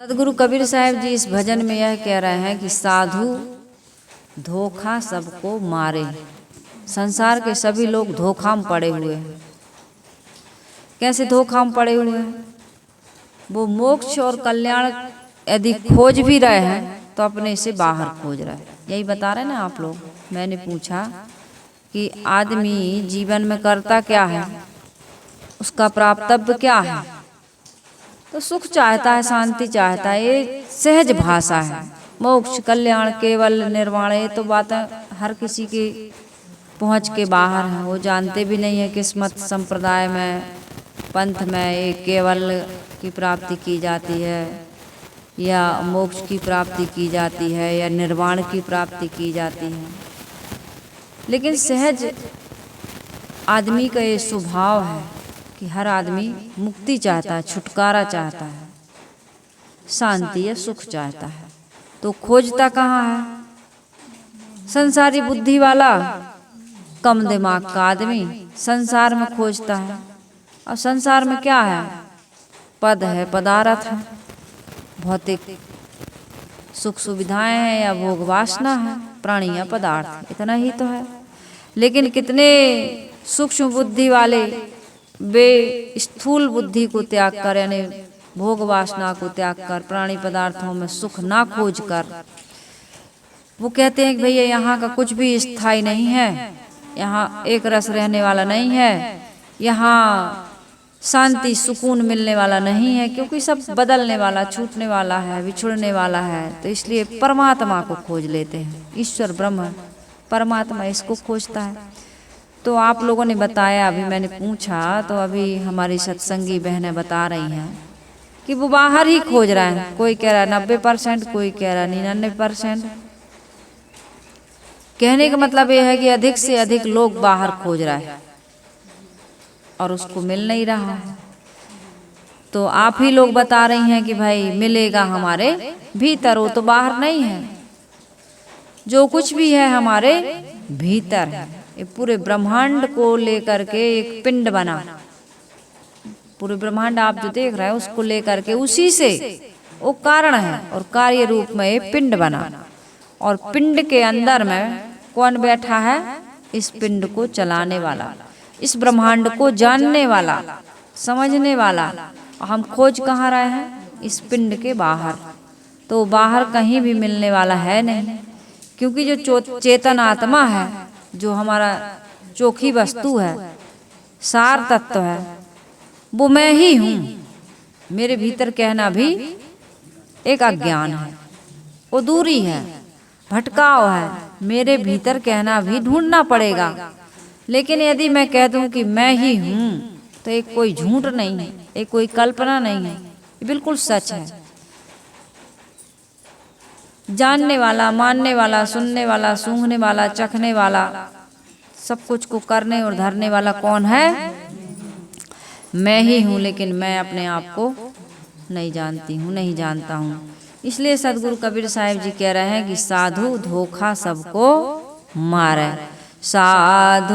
सदगुरु कबीर साहब जी इस भजन में यह कह रहे हैं कि साधु धोखा सबको मारे। संसार के सभी लोग धोखा में पड़े हुए हैं। कैसे धोखा में पड़े हुए हैं? वो मोक्ष और कल्याण यदि खोज भी रहे हैं तो अपने से बाहर खोज रहे हैं। यही बता रहे ना आप लोग। मैंने पूछा कि आदमी जीवन में करता क्या है, उसका प्राप्तव्य क्या है? तो सुख चाहता है, शांति चाहता है। ये सहज भाषा है। मोक्ष कल्याण केवल निर्वाण, ये तो बातें हर किसी की पहुंच के बाहर है। वो जानते भी नहीं है किस्मत संप्रदाय में, पंथ में ये केवल की प्राप्ति की जाती है या मोक्ष की प्राप्ति की जाती है या निर्वाण की प्राप्ति की जाती है। लेकिन सहज आदमी का ये स्वभाव है कि हर आदमी मुक्ति चाहता है, छुटकारा चाहता है, शांति या सुख चाहता है। तो खोजता कहाँ है? संसारी बुद्धि वाला कम दिमाग का आदमी संसार में खोजता है। और संसार में क्या है? पद है, पदार्थ है, भौतिक सुख सुविधाएं हैं या भोग वासना है, प्राणी या पदार्थ, इतना ही तो है। लेकिन कितने सूक्ष्म बुद्धि वाले वे स्थूल बुद्धि को त्याग कर, यानी भोग वासना को त्याग कर, प्राणी पदार्थों में सुख ना खोज कर वो कहते हैं कि भैया यहाँ का कुछ भी स्थायी नहीं है, यहाँ एक रस रहने वाला नहीं है, यहाँ शांति सुकून मिलने वाला नहीं है, क्योंकि सब बदलने वाला, छूटने वाला है, बिछुड़ने वाला है। तो इसलिए परमात्मा को खोज लेते हैं। ईश्वर ब्रह्म परमात्मा इसको खोजता है। तो आप लोगों ने बताया, अभी मैंने पूछा तो अभी हमारी सत्संगी बहनें बता रही हैं कि वो बाहर ही खोज रहे हैं। कोई कह रहा है 90%, कोई कह रहा है 99%। कहने का मतलब ये है कि अधिक से अधिक लोग बाहर खोज रहे हैं और उसको मिल नहीं रहा है। तो आप ही लोग बता रही हैं कि भाई मिलेगा हमारे भीतर, वो तो बाहर नहीं है। जो कुछ भी है हमारे भीतर है। ये पूरे ब्रह्मांड को लेकर के एक पिंड बना। पूरे ब्रह्मांड आप जो देख रहे हैं उसको लेकर के उसी से वो कारण है और कार्य रूप में ये पिंड बना। और पिंड के अंदर में कौन बैठा है? इस पिंड को चलाने वाला, इस ब्रह्मांड को जानने वाला, समझने वाला। और हम खोज कहाँ रहे हैं? इस पिंड के बाहर। तो बाहर कहीं भी मिलने वाला है नहीं, क्योंकि जो चेतन आत्मा है, जो हमारा चोखी वस्तु है, सार तत्व है, वो मैं ही हूँ। मेरे भीतर कहना भी एक अज्ञान है, वो दूरी है, भटकाव है। मेरे भीतर कहना भी ढूंढना पड़ेगा। लेकिन यदि मैं कह दूं कि मैं ही हूँ तो एक कोई झूठ नहीं है, एक कोई कल्पना नहीं है, ये बिल्कुल सच है। जानने वाला, मानने वाला, सुनने वाला, सूंघने वाला, चखने वाला, सब कुछ को करने और धरने वाला कौन है? मैं ही हूँ। लेकिन मैं अपने आप को नहीं जानती हूँ, नहीं जानता हूँ। इसलिए सदगुरु कबीर साहब जी कह रहे हैं कि साधु धोखा सबको मारे। साधु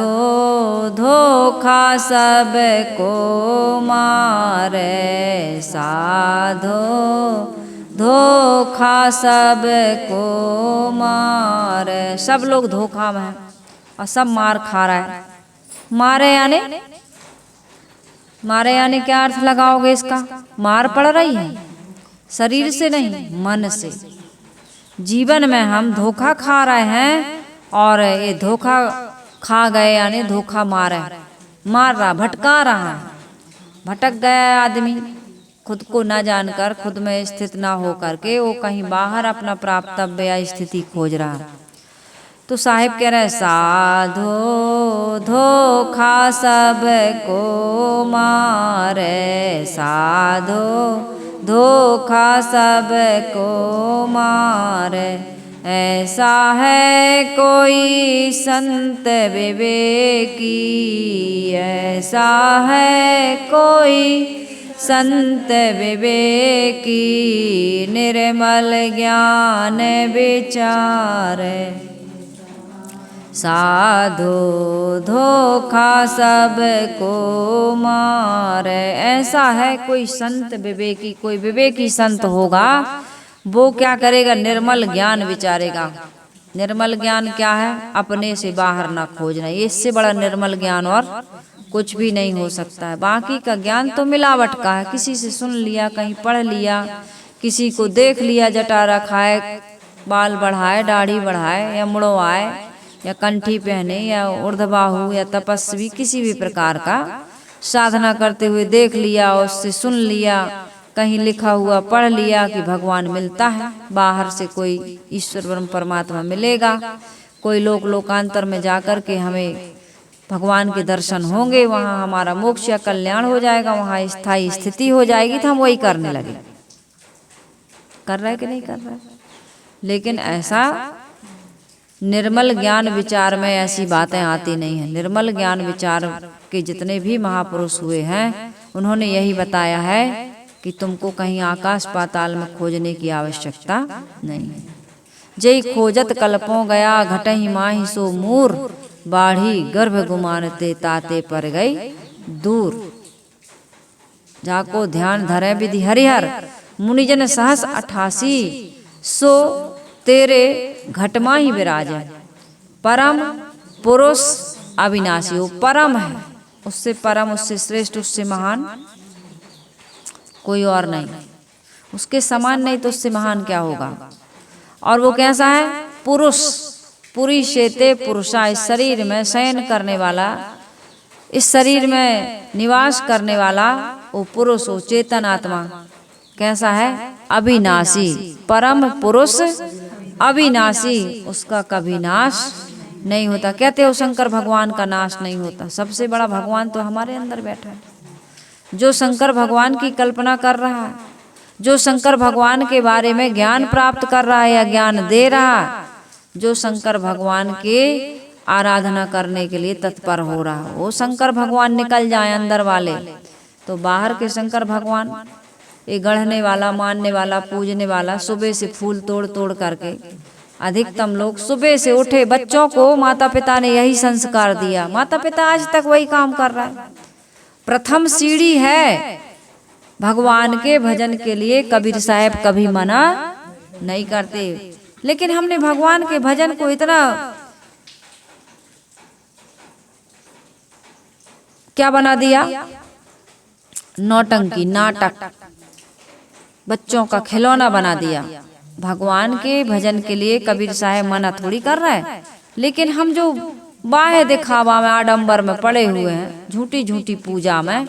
धोखा सबको मारे, साधु धोखा सबको मारे। सब लोग धोखा में हैं और सब मार खा रहा है। मारे यानी, मारे यानी क्या अर्थ लगाओगे इसका? मार पड़ रही है शरीर से नहीं, मन से। जीवन में हम धोखा खा रहे हैं और ये धोखा खा गए यानी धोखा मार रहा, भटका रहा है। भटक गया आदमी खुद को न जानकर, खुद में स्थित ना हो करके वो कहीं बाहर अपना प्राप्तव्य या स्थिति खोज रहा है। तो साहिब कह रहे हैं साधु धोखा सबको मारे, साधु धोखा सबको मारे। ऐसा है कोई संत विवेकी, ऐसा है कोई संत विवेकी, निर्मल ज्ञान विचार। साधु धोखा सबको मारे। ऐसा है कोई संत विवेकी, कोई विवेकी संत होगा, वो क्या करेगा, निर्मल ज्ञान विचारेगा। निर्मल ज्ञान क्या है, अपने से बाहर ना खोजना। इससे बड़ा निर्मल ज्ञान और कुछ भी नहीं हो सकता है। बाकी का ज्ञान तो मिलावट का है, किसी से सुन लिया, कहीं पढ़ लिया, किसी को देख लिया जटा रखाए, बाल बढ़ाए, दाढ़ी बढ़ाए या मुड़वाए या कंठी पहने या ऊर्ध्वबाहु या तपस्वी, किसी भी प्रकार का साधना करते हुए देख लिया, उससे सुन लिया, कहीं लिखा हुआ पढ़ लिया कि भगवान मिलता है, बाहर से कोई ईश्वर ब्रह्म परमात्मा मिलेगा, कोई लोकांतर में जाकर के हमें भगवान के दर्शन होंगे, वहाँ हमारा मोक्ष या कल्याण हो जाएगा, वहाँ स्थायी स्थिति हो जाएगी, तो हम वही करने लगे। कर रहे कि नहीं कर रहे? लेकिन ऐसा निर्मल ज्ञान विचार में ऐसी बातें आती नहीं है। निर्मल ज्ञान विचार के जितने भी महापुरुष हुए हैं, उन्होंने यही बताया है कि तुमको कहीं आकाश पाताल में खोजने की आवश्यकता नहीं है। जय खोजत कल्पों गया, घटहि माहि सो मूर, बाढ़ी गर्भ गुमानते ताते पर गई दूर। जाको ध्यान धरे विधि हरिहर, मुनिजन सहस 88, सो तेरे घटमा ही विराजे। परम पुरुष अविनाशी, वो परम है, उससे परम, उससे श्रेष्ठ, उससे महान कोई और नहीं, उसके समान नहीं, तो उससे महान क्या होगा। और वो कैसा है, पुरुष, पुरी शेते पुरुषा, इस शरीर में शयन करने वाला, इस शरीर में निवास करने वाला वो पुरुष, वो चेतन आत्मा कैसा है, अविनाशी। परम पुरुष अविनाशी, उसका कभी नाश नहीं होता। कहते हो शंकर भगवान का नाश नहीं होता। सबसे बड़ा भगवान तो हमारे अंदर बैठा है। जो शंकर भगवान की कल्पना कर रहा है, जो शंकर भगवान के बारे में ज्ञान प्राप्त कर रहा है या ज्ञान दे रहा है, जो शंकर भगवान के आराधना करने के लिए तत्पर हो रहा है, वो शंकर भगवान निकल जाए अंदर वाले, तो बाहर के शंकर भगवान, ये गढ़ने वाला, मानने वाला, पूजने वाला, सुबह से फूल तोड़ तोड़ करके, अधिकतम लोग सुबह से उठे, बच्चों को माता पिता ने यही संस्कार दिया, माता पिता आज तक वही काम कर रहा है। प्रथम सीढ़ी है भगवान के भजन के लिए। कबीर साहब कभी मना नहीं करते, लेकिन हमने भगवान के भजन को इतना क्या बना दिया, नौटंकी, नाटक, बच्चों का खिलौना बना दिया। भगवान के भजन के लिए कबीर साहब मना थोड़ी कर रहा है, लेकिन हम जो बाह्य दिखावा में, आडंबर में पड़े हुए हैं, झूठी झूठी पूजा में,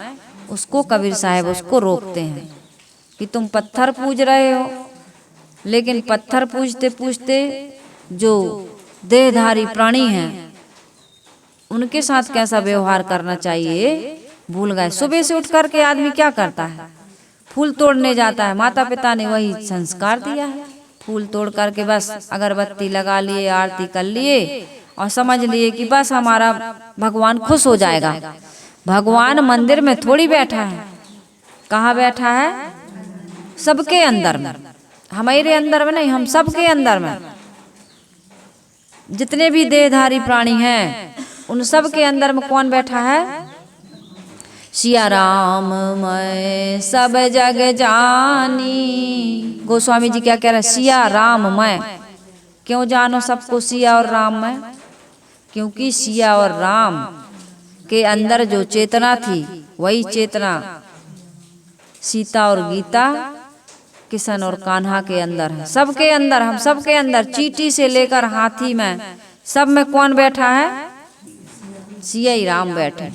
उसको कबीर साहब उसको रोकते हैं कि तुम पत्थर पूज रहे हो। लेकिन पत्थर पूजते पूजते जो देहधारी प्राणी हैं, उनके साथ कैसा व्यवहार करना चाहिए भूल गए। सुबह से उठ करके आदमी क्या करता है, फूल तोड़ने जाता है। माता पिता ने वही संस्कार दिया है, फूल तोड़ करके बस अगरबत्ती लगा लिए, आरती कर लिए और समझ लिए कि बस हमारा भगवान खुश हो जाएगा। भगवान मंदिर में थोड़ी बैठा है, कहाँ बैठा है, सबके अंदर में, हमारे अंदर में नहीं, हम सबके अंदर में। जितने भी देहधारी प्राणी हैं, उन सब के अंदर में कौन बैठा है, सिया राम मैं सब जग जानी। गोस्वामी जी क्या कह रहे हैं, सिया राम मैं। क्यों जानो सबको सिया और राम में, क्योंकि सिया और राम के अंदर जो चेतना थी, वही चेतना सीता और गीता, किशन और कान्हा के अंदर है। सबके अंदर, हम सबके अंदर, चींटी से लेकर हाथी में, सब में कौन बैठा है, सिया ही राम बैठे।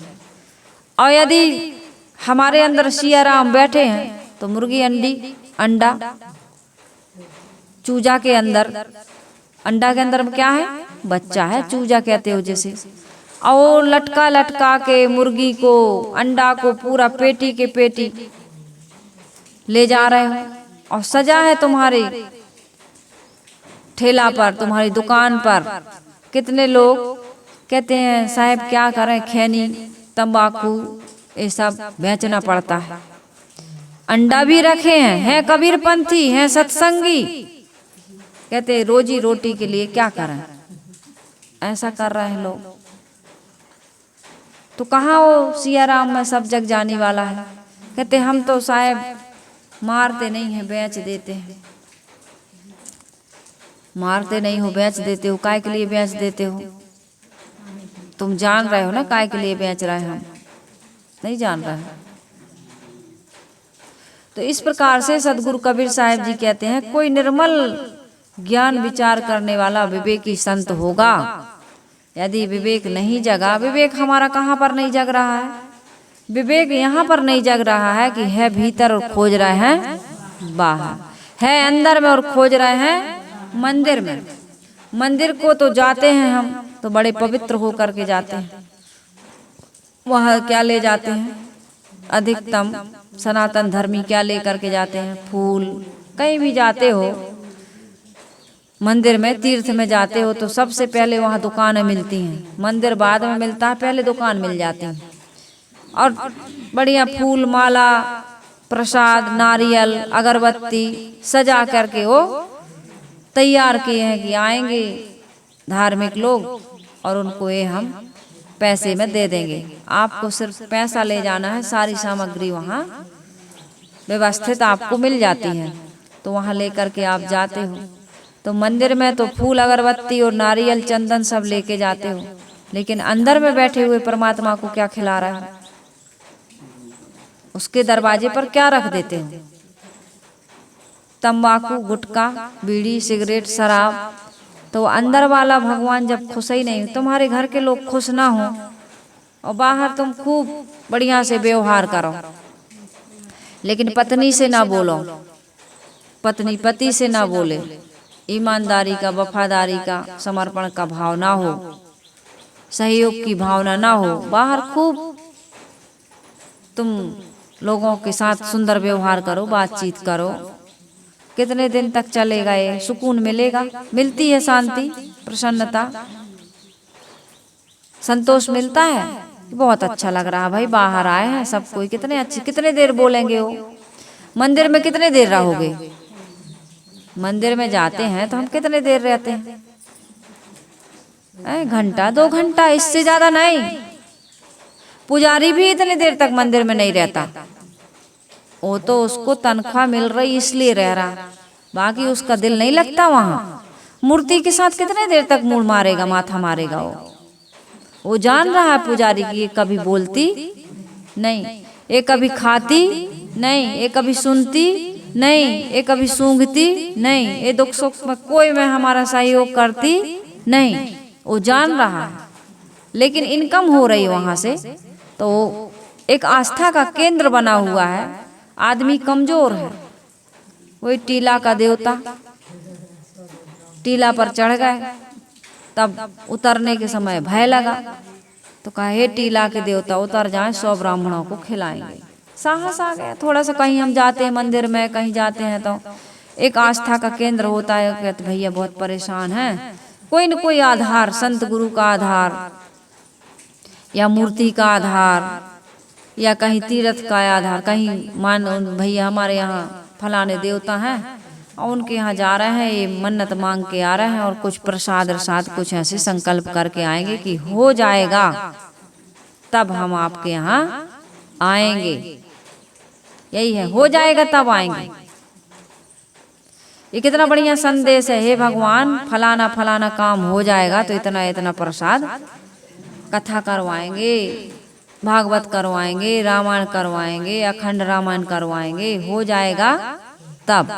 और यदि हमारे अंदर सिया राम बैठे हैं तो मुर्गी अंडा, चूजा के अंदर, अंडा के अंदर में क्या है, बच्चा है, चूजा कहते हो जैसे। और लटका लटका के मुर्गी को, अंडा को पूरा पेटी के पेटी ले जा रहे हो, और सजा है तुम्हारे ठेला पर, तुम्हारी दुकान पर। कितने लोग कहते हैं साहब क्या करें, खैनी, तंबाकू, ये सब बेचना पड़ता है। अंडा भी रखे हैं कबीरपंथी, हैं सत्संगी, कहते रोजी रोटी के लिए क्या करें, ऐसा कर रहे हैं लोग। तो कहाँ वो सिया राम में सब जग जाने वाला है। कहते हम तो साहब मारते नहीं हैं, बेच देते हैं। मारते नहीं हो, बेच देते हो। काय के लिए बेच देते हो? तुम जान रहे हो ना काय के लिए बेच रहे हैं? हम नहीं जान रहे हैं। तो इस प्रकार से सदगुरु कबीर साहब जी कहते हैं, कोई निर्मल ज्ञान विचार करने वाला विवेकी संत होगा। यदि विवेक नहीं जगा, विवेक हमारा कहाँ पर नहीं जग रहा है? विवेक यहाँ पर नहीं जग रहा है कि है भीतर और खोज रहे हैं बाहर, है अंदर में और खोज रहे हैं मंदिर में। मंदिर को तो जाते हैं हम तो बड़े पवित्र होकर के जाते हैं। वहाँ क्या ले जाते हैं? अधिकतम सनातन धर्मी क्या लेकर के जाते हैं? फूल। कहीं भी जाते हो मंदिर में, तीर्थ में जाते हो तो सबसे पहले वहाँ दुकानें मिलती हैं। मंदिर बाद में मिलता है, पहले दुकान मिल जाती है। और बढ़िया फूल माला, प्रसाद, नारियल, अगरबत्ती सजा करके वो तैयार किए हैं कि आएंगे धार्मिक लोग और उनको ये हम पैसे में दे देंगे। आपको सिर्फ पैसा ले जाना है, सारी सामग्री वहाँ व्यवस्थित आपको मिल जाती है। तो वहाँ लेकर के आप जाते हो। तो मंदिर में तो फूल अगरबत्ती और नारियल चंदन सब लेके जाते हो, लेकिन अंदर में बैठे हुए परमात्मा को क्या खिला रहा है? उसके दरवाजे पर क्या रख देते हो? तंबाकू, गुटखा, बीड़ी, सिगरेट, शराब। तो अंदर वाला भगवान जब खुश ही नहीं, तुम्हारे घर के लोग खुश ना हो और बाहर तुम खूब बढ़िया से व्यवहार करो, लेकिन पत्नी से ना बोलो, पत्नी पति से ना बोले, ईमानदारी का, वफादारी का, समर्पण का भाव ना हो, सहयोग की भावना ना हो, बाहर खूब तुम लोगों के साथ सुंदर व्यवहार करो, बातचीत करो, कितने दिन तक चलेगा ये? सुकून मिलेगा? मिलती है शांति, प्रसन्नता, संतोष मिलता है। बहुत अच्छा लग रहा है भाई, बाहर आए हैं सब कोई, कितने अच्छे। कितने देर बोलेंगे वो? मंदिर में कितने देर रहोगे? मंदिर में जाते हैं तो हम कितने देर रहते हैं? घंटा 2 घंटा, इससे ज्यादा नहीं। पुजारी भी इतनी देर तक मंदिर में नहीं रहता। वो तो उसको तनख्वाह मिल रही इसलिए रह रहा, बाकी उसका दिल नहीं लगता वहाँ। मूर्ति के साथ कितने देर तक मुड़ मारेगा, माथा मारेगा? वो जान रहा है पुजारी की ये कभी बोलती नहीं, ये कभी खाती नहीं, ये कभी सुनती नहीं, ये कभी सूंघती नहीं, ये दुख सुख में कोई में हमारा सहयोग करती नहीं। वो जान रहा है, लेकिन इनकम हो रही वहां से। तो एक आस्था का केंद्र बना हुआ है। आदमी कमजोर है, वही टीला का देवता, टीला पर चढ़ गए, तब उतरने के समय भय लगा तो कहा हे टीला के देवता उतर जाएं, 100 ब्राह्मणों को खिलाएंगे। साहस आ गया थोड़ा सा। कहीं हम जाते हैं मंदिर में, कहीं जाते हैं तो एक आस्था का केंद्र होता है। कहते भैया बहुत परेशान हैं, कोई न कोई आधार, संत गुरु का आधार या मूर्ति का आधार या कहीं तीर्थ का आधार, कहीं मान भैया हमारे यहाँ फलाने देवता हैं और उनके यहाँ जा रहे हैं, ये मन्नत मांग के आ रहे हैं और कुछ प्रसाद कुछ ऐसे संकल्प करके आएंगे कि हो जाएगा तब हम आपके यहाँ आएंगे। यही है, हो जाएगा तब आएंगे। ये कितना बढ़िया संदेश है। हे भगवान फलाना फलाना काम हो जाएगा तो इतना इतना प्रसाद, कथा करवाएंगे, भागवत करवाएंगे, रामायण करवाएंगे, अखंड रामायण करवाएंगे, हो जाएगा तब,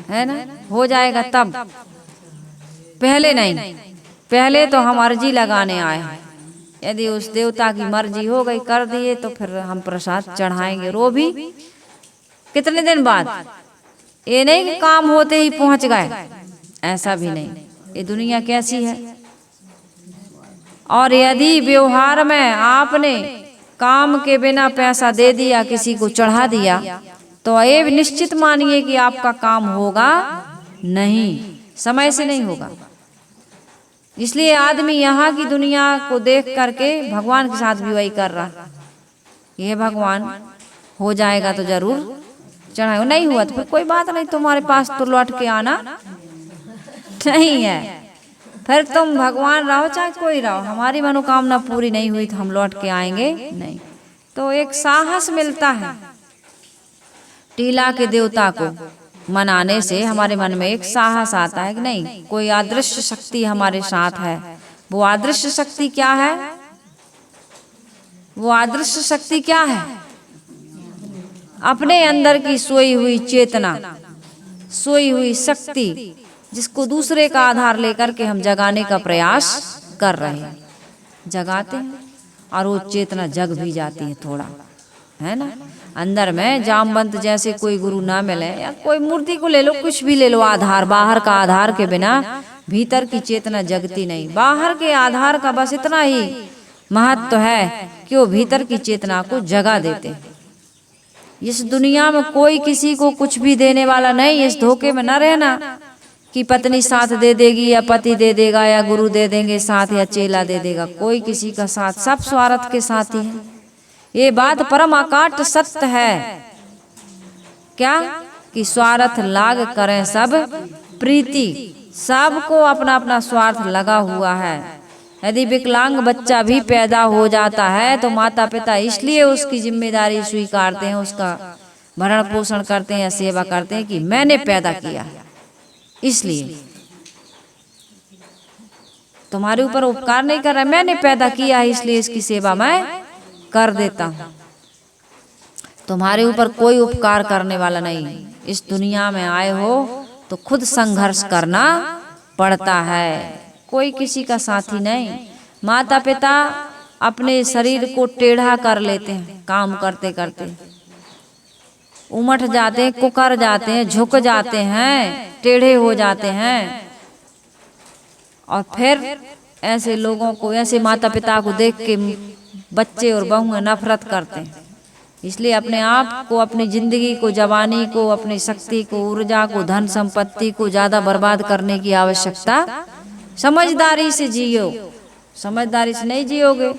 है ना? हो जाएगा तब, पहले नहीं। पहले तो हम अर्जी लगाने आए हैं, यदि उस देवता की मर्जी हो गई, कर दिए तो फिर हम प्रसाद चढ़ाएंगे। रो भी कितने दिन बाद, ये नहीं कि काम होते ही पहुंच गए, ऐसा भी नहीं। ये दुनिया कैसी है। और यदि व्यवहार में आपने काम के बिना पैसा दे दिया, किसी को चढ़ा दिया, तो ये निश्चित मानिए कि आपका काम होगा नहीं, समय से नहीं होगा। इसलिए आदमी यहाँ की दुनिया को देख करके भगवान के साथ भी वही कर रहा, ये भगवान हो जाएगा तो जरूर चढ़ाएगा, नहीं हुआ तो फिर कोई बात नहीं, तुम्हारे पास तो लौट के आना नहीं है। फिर तुम भगवान रहो चाहे कोई रहो, हमारी मनोकामना पूरी नहीं हुई तो हम लौट के आएंगे नहीं। तो एक साहस मिलता है। टीला के देवता को मनाने से हमारे मन में एक साहस आता है कि नहीं, कोई अदृश्य शक्ति हमारे साथ है। वो अदृश्य शक्ति क्या है? वो अदृश्य शक्ति क्या है? अपने अंदर की सोई हुई चेतना, सोई हुई शक्ति, जिसको दूसरे का आधार लेकर के हम जगाने का प्रयास कर रहे हैं। जगाते हैं और वो चेतना जग भी जाती है थोड़ा, है ना। अंदर में जामवंत जैसे कोई गुरु ना मिले, या कोई मूर्ति को ले लो, कुछ भी ले लो आधार, बाहर का आधार के बिना भीतर की चेतना जगती नहीं। बाहर के आधार का बस इतना ही महत्व है कि वो भीतर की चेतना को जगा देते हैं। इस दुनिया में कोई किसी को कुछ भी देने वाला नहीं। इस धोखे में न रहना कि पत्नी साथ दे देगी या पति दे देगा या गुरु दे देंगे साथ या चेला दे देगा। कोई किसी का साथ, सब स्वार्थ के साथ ही है। ये बात परम अकाट सत्य है। क्या कि स्वार्थ लाग करें सब प्रीति, सबको अपना अपना स्वार्थ लगा हुआ है। यदि विकलांग बच्चा भी पैदा हो जाता है तो माता पिता इसलिए उसकी जिम्मेदारी स्वीकारते हैं, उसका भरण पोषण करते हैं या सेवा करते हैं कि मैंने पैदा किया, इसलिए तुम्हारे ऊपर उपकार नहीं कर रहा, मैंने पैदा किया है इसलिए इसकी सेवा मैं कर देता हूं। तुम्हारे ऊपर कोई उपकार करने वाला नहीं। इस दुनिया में आए हो तो खुद संघर्ष करना पड़ता है, कोई किसी का साथी नहीं। माता पिता अपने शरीर को टेढ़ा कर लेते हैं, काम करते करते उमठ जाते हैं, कुकर जाते हैं, झुक जाते हैं, टेढ़े हो जाते हैं। और फिर ऐसे लोगों को, ऐसे माता पिता को देख के बच्चे और बहुएं नफरत करते हैं। इसलिए अपने आप को, अपनी जिंदगी को, जवानी को, अपनी शक्ति को, ऊर्जा को, धन संपत्ति को ज्यादा बर्बाद करने की आवश्यकता, समझदारी से जियो। समझदारी से नहीं जियोगे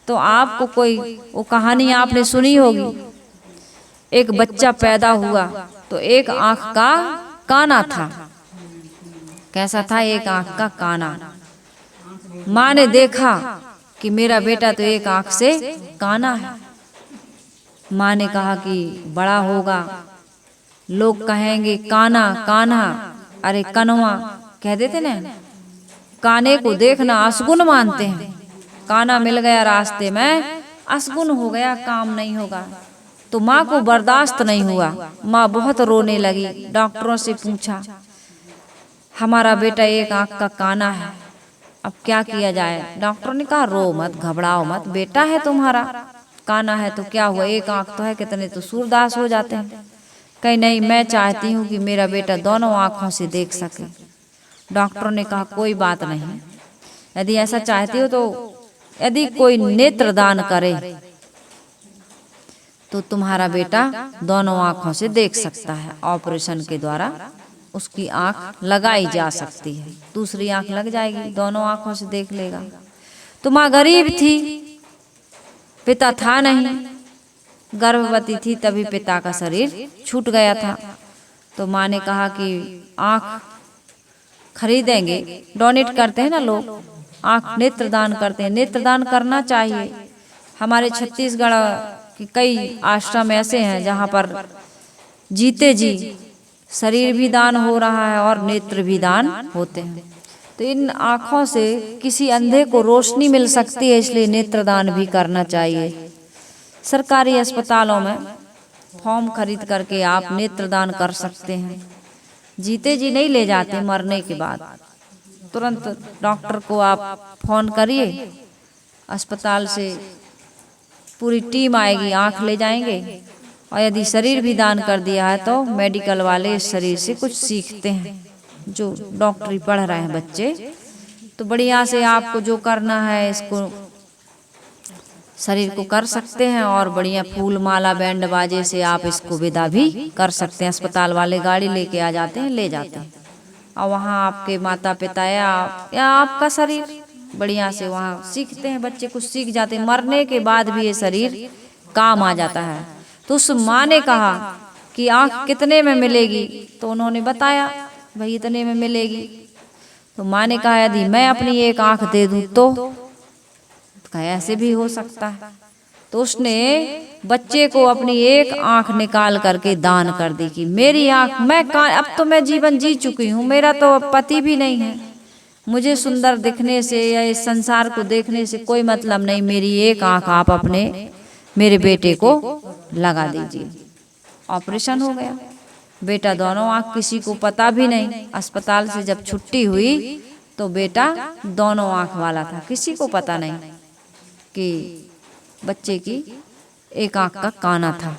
तो आपको कोई, वो कहानी आपने सुनी होगी, एक बच्चा पैदा हुआ तो एक आंख का काना था। कैसा था? एक आंख का काना। माँ ने देखा कि मेरा बेटा तो एक आंख से काना है। माँ ने कहा कि बड़ा होगा लोग कहेंगे काना कान्हा, अरे कनवा कह देते ना। काने को देखना असगुन मानते हैं। काना मिल गया रास्ते में, असगुन हो गया, काम नहीं होगा। तो माँ को बर्दाश्त नहीं हुआ, माँ बहुत रोने लगी। डॉक्टरों से पूछा, हमारा बेटा एक आंख का काना है, अब क्या किया जाए? डॉक्टर ने कहा रो मत, घबराओ मत, बेटा है तुम्हारा, काना है तो क्या हुआ, एक आंख तो है, कितने तो सूरदास हो जाते हैं। कहीं नहीं, मैं चाहती हूँ कि मेरा बेटा दोनों आंखों से देख सके। डॉक्टरों ने कहा कोई बात नहीं, यदि ऐसा चाहती हो तो यदि कोई नेत्र दान करे तो तुम्हारा बेटा दोनों आंखों से देख सकता है। ऑपरेशन के द्वारा उसकी आंख लगाई जा सकती है, दूसरी आंख लग जाएगी, दोनों आंखों से देख लेगा। तो माँ गरीब थी, पिता था नहीं, गर्भवती थी, तभी पिता का शरीर छूट गया था। तो माँ ने कहा कि आंख खरीदेंगे, डोनेट करते हैं ना लोग, आंख नेत्रदान करते हैं, नेत्रदान करना चाहिए। हमारे छत्तीसगढ़ के कई आश्रम ऐसे हैं जहाँ पर जीते जी शरीर भी दान हो रहा है और नेत्र भी दान होते हैं। तो इन आँखों से किसी अंधे को रोशनी मिल सकती है, इसलिए नेत्रदान भी करना चाहिए। सरकारी अस्पतालों में फॉर्म खरीद करके आप नेत्रदान कर सकते हैं। जीते जी नहीं ले जाते, मरने के बाद तुरंत डॉक्टर को आप फोन करिए, अस्पताल से पूरी टीम आएगी, आंख ले जाएंगे। और यदि शरीर भी दान कर दिया है तो मेडिकल वाले इस शरीर से कुछ सीखते हैं, जो डॉक्टरी पढ़ रहे हैं बच्चे, तो बढ़िया से आपको जो करना है इसको शरीर को कर सकते हैं। और बढ़िया फूल माला बैंड बाजे से आप इसको विदा भी कर सकते हैं। अस्पताल वाले गाड़ी लेके आ जाते हैं, ले जाते हैं, और वहाँ आपके माता पिता या आपका शरीर बढ़िया से वहाँ सीखते हैं, बच्चे कुछ सीख जाते हैं। मरने के बाद भी ये शरीर काम आ जाता है। तो उस माँ ने कहा कि आँख कितने में मिलेगी, तो उन्होंने बताया भाई इतने में मिलेगी। तो माँ ने कहा यदि मैं अपनी एक आंख दे दूं तो कहा ऐसे भी हो सकता है। तो उसने बच्चे को अपनी एक आंख निकाल करके दान कर दी कि मेरी आंख, अब तो मैं जीवन जी चुकी हूँ, मेरा तो पति भी नहीं है, मुझे सुंदर दिखने से या इस संसार को देखने से कोई मतलब नहीं, मेरी एक आंख आप अपने मेरे बेटे को लगा दीजिए। ऑपरेशन हो गया। बेटा दोनों आंख, किसी को पता भी नहीं। अस्पताल से जब छुट्टी हुई तो बेटा दोनों आंख वाला था, किसी को पता नहीं कि बच्चे की एक आंख का काना था।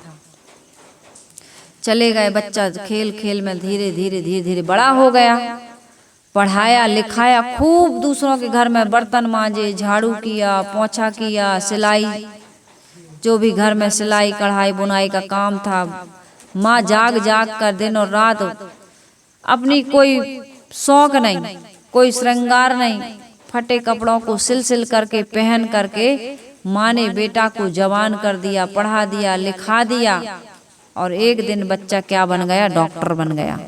चले गए, बच्चा खेल खेल में धीरे धीरे धीरे धीरे बड़ा हो गया, पढ़ाया लिखाया खूब, दूसरों के घर में बर्तन मांजे, झाड़ू किया, पोंछा किया, सिलाई, जो भी घर में सिलाई कढ़ाई बुनाई का काम था, माँ जाग जाग कर दिन और रात, अपनी कोई शौक नहीं, कोई श्रृंगार नहीं, फटे कपड़ों को सिल सिल करके पहन करके माँ ने बेटा को जवान कर दिया, पढ़ा दिया, लिखा दिया। और एक दिन बच्चा क्या बन गया? डॉक्टर बन गया।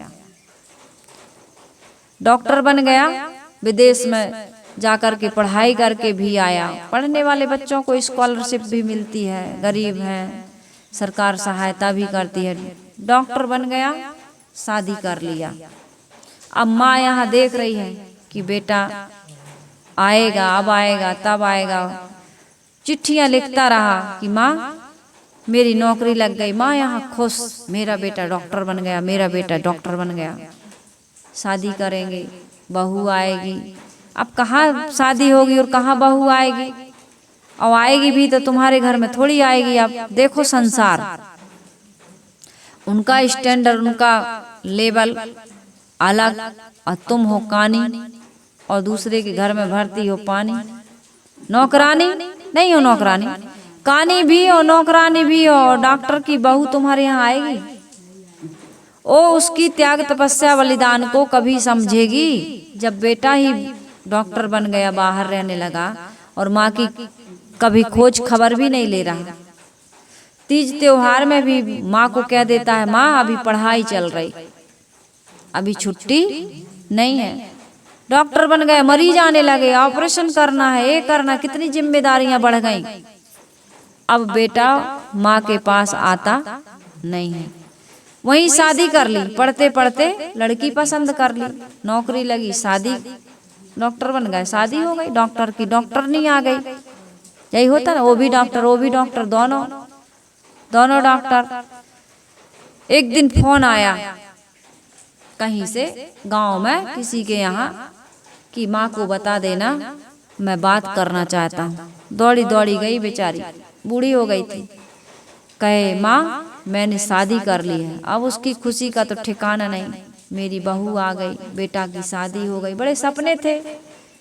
डॉक्टर बन गया, विदेश में जाकर के पढ़ाई करके भी आया। पढ़ने वाले बच्चों को स्कॉलरशिप भी मिलती है, गरीब हैं, सरकार सहायता भी करती है। डॉक्टर बन गया, शादी कर लिया। अब माँ यहाँ देख रही है कि बेटा आएगा, अब आएगा, तब आएगा। चिट्ठियाँ लिखता रहा कि माँ मेरी नौकरी लग गई, माँ यहाँ खुश, मेरा बेटा डॉक्टर बन गया, मेरा बेटा डॉक्टर बन गया। शादी करेंगे, बहू आएगी। अब कहाँ शादी होगी और कहाँ बहू आएगी? और आएगी भी तो तुम्हारे घर में थोड़ी आएगी। अब देखो संसार, उनका स्टैंडर्ड, उनका लेवल अलग, और तुम हो कानी और दूसरे के घर में भरती हो पानी। नौकरानी नहीं हो, नौकरानी, कानी भी हो, नौकरानी भी हो, और डॉक्टर की बहू तुम्हारे यहाँ आएगी? ओ उसकी त्याग तपस्या बलिदान को कभी समझेगी? जब बेटा ही डॉक्टर बन गया, बाहर रहने लगा, और माँ की कभी खोज खबर भी नहीं ले रहा। तीज त्योहार में भी माँ को कह देता है, माँ अभी पढ़ाई चल रही, अभी छुट्टी नहीं है। डॉक्टर बन गए, मरीज आने लगे, ऑपरेशन करना है, ये करना, कितनी जिम्मेदारियां बढ़ गई। अब बेटा माँ के पास आता नहीं है। वहीं शादी कर ली, पढ़ते पढ़ते लड़की पसंद कर ली, नौकरी लगी, शादी, डॉक्टर बन गए, शादी हो गई। डॉक्टर की डॉक्टरनी आ गई। यही होता ना, वो भी डॉक्टर, वो भी डॉक्टर, दोनों डॉक्टर। एक दिन फोन आया कहीं से, गांव में किसी के यहाँ, कि माँ को बता देना मैं बात करना चाहता हूँ। दौड़ी दौड़ी गई, बेचारी बूढ़ी हो गई थी। कहे माँ मैंने शादी कर ली है। अब उसकी खुशी का तो ठिकाना नहीं, मेरी बहू आ गई, बेटा की शादी हो गई। बड़े सपने थे,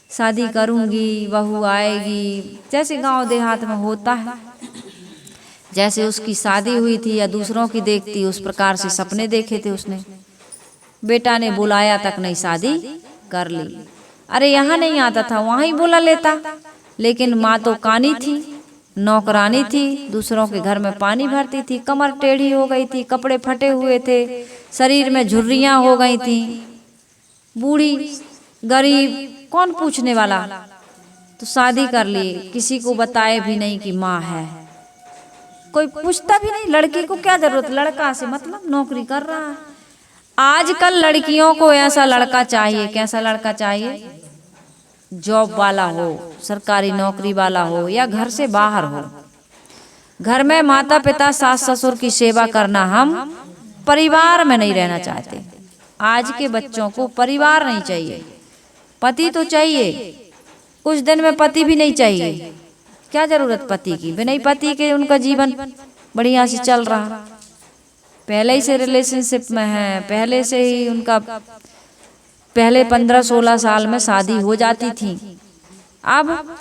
शादी करूंगी, बहू आएगी, जैसे गांव देहात में होता है। जैसे उसकी शादी हुई थी या दूसरों की देखती, उस प्रकार से सपने देखे थे उसने। बेटा ने बुलाया तक नहीं, शादी कर ली। अरे यहाँ नहीं आता था, वहां ही बुला लेता। लेकिन माँ तो कानी थी, नौकरानी थी, दूसरों के घर में पानी भरती थी, कमर टेढ़ी हो गई थी, कपड़े फटे हुए थे, शरीर में झुर्रियां हो गई थी, बूढ़ी, गरीब, कौन पूछने वाला? तो शादी कर ली, किसी को बताए भी नहीं कि माँ है, कोई पूछता भी नहीं। लड़की को क्या जरूरत, लड़का से मतलब, नौकरी कर रहा है। आजकल लड़कियों को ऐसा लड़का चाहिए, कैसा लड़का चाहिए? जॉब वाला हो, सरकारी नौकरी वाला हो, या घर से बाहर हो। घर में माता पिता सास ससुर की सेवा करना, हम परिवार में नहीं रहना चाहते। आज के बच्चों को परिवार नहीं चाहिए, पति तो चाहिए, कुछ दिन में पति भी नहीं चाहिए। क्या जरूरत पति की? बिना पति के उनका जीवन बढ़िया से चल रहा, पहले ही से रिलेशनशिप में है, पहले से ही उनका, पहले 15-16 साल में शादी हो जाती थी। अब